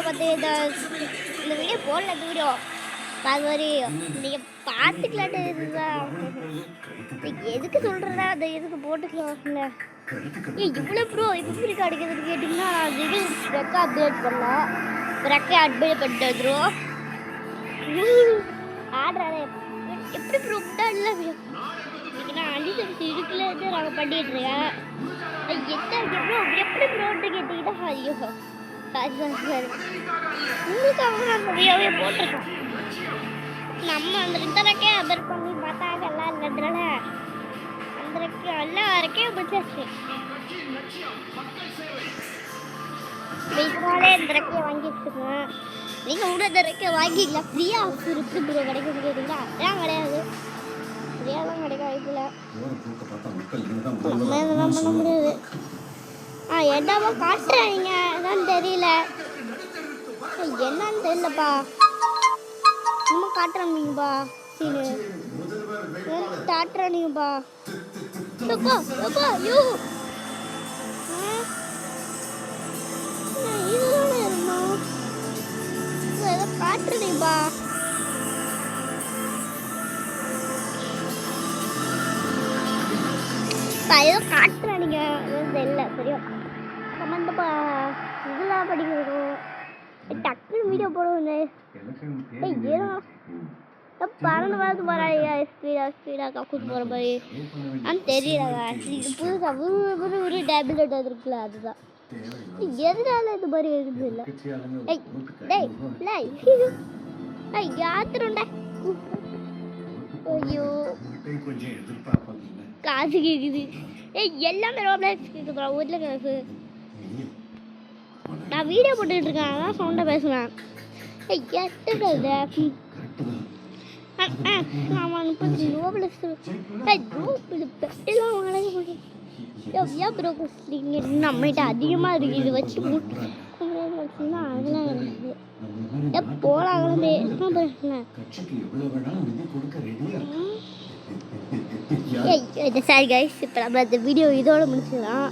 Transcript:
பார்த்து இந்த வீடியோ போடல வீடியோ அது மாதிரி நீங்கள் பார்த்துக்கலாட்டு இதுதான் எதுக்கு சொல்கிறதா அதை எதுக்கு போட்டுக்கலாம்ல. இவ்வளோ ப்ரோ எப்படி கிடைக்கிறதுன்னு கேட்டிங்கன்னா அது இது ரெக்கை அப்டேட் பண்ணலாம். ரெக்கை அப்டேட் பண்ணிட்டு வந்துடும் ஆடுறாரு எப்படி ப்ரோ இல்லை நான் அடிச்சு இருக்குல்ல நாங்கள் பண்ணிட்டுருக்கேன். ப்ரோ எப்படி ப்ரோன்ட்டு கேட்டிங்கன்னா ஐயோ சாரி உங்களுக்கு அவங்க அந்த வீடியோவே போட்டிருக்கோம். நம்ம அந்த இந்த ரெக்கையை அபர் பண்ணி பார்த்தாங்க எல்லாம் இல்லைன்றனால அந்த ரெக்கை எல்லாம் ரெக்கையும் பிடிச்சாச்சு. இதனாலே இந்த ரெக்கையை வாங்கி வச்சுருக்கேன். நீங்கள் கூட இந்த ரெக்கையை வாங்கிக்கலாம். ஃப்ரீயாக ஆஃபர் எப்படி ப்ரோ கிடைக்குது கேட்டிங்களா? ஏன் கிடையாது, ஃப்ரீயாகலாம் கிடைக்க வாய்ப்பில்லை. நம்ம இதெல்லாம் பண்ண முடியாது. என்னவோ காட்டுறாங்க என்னன்னு தெரியல, என்னன்னு தெரியலப்பா. நம்ம காட்டுறாங்கப்பா சீனு காட்டுறானுங்கப்பா. ஐயோ இதுதானே இருந்தோம் ஏதோ காட்டுறீங்கப்பா. ஏதோ காட்டுறானுங்க தெரியல சரியா. கமெண்ட்ப்பா இதெல்லாம் படிக்கிறோம் டக்குன்னு வீடியோ போடுவோம். ஏதோ பறந்து வரது போகிறாங்க ஸ்பீடாக கூட்டு போகிற மாதிரி ஆனால் தெரியல. இது புதுசாக ஒரு டேப்லெட் வந்துருக்குல்ல அதுதான். எதனால இது மாதிரி இருக்குது இல்லை யாத்திரண்டா. ஐயோ காசு கேட்குது. எல்லாமே ரொம்ப கேட்குதுப்பா ஊரில் காசு. நான் வீடியோ போட்டுட்ருக்கேன் அதான் சவுண்டாக பேசுவேன். எட்டுறது ஆமாம் 30 நோபல் பெட்டெல்லாம் வாங்க முடியும். ஏன் ப்ரோ நீங்கள் நம்மகிட்ட அதிகமாக இருக்குது இது வச்சு வச்சுன்னா அதெல்லாம் இருக்குது போகலாங்களே பிரச்சனை. சரி கைஸ் இப்போ நம்ம இந்த வீடியோ இதோட முடிச்சுக்கலாம்.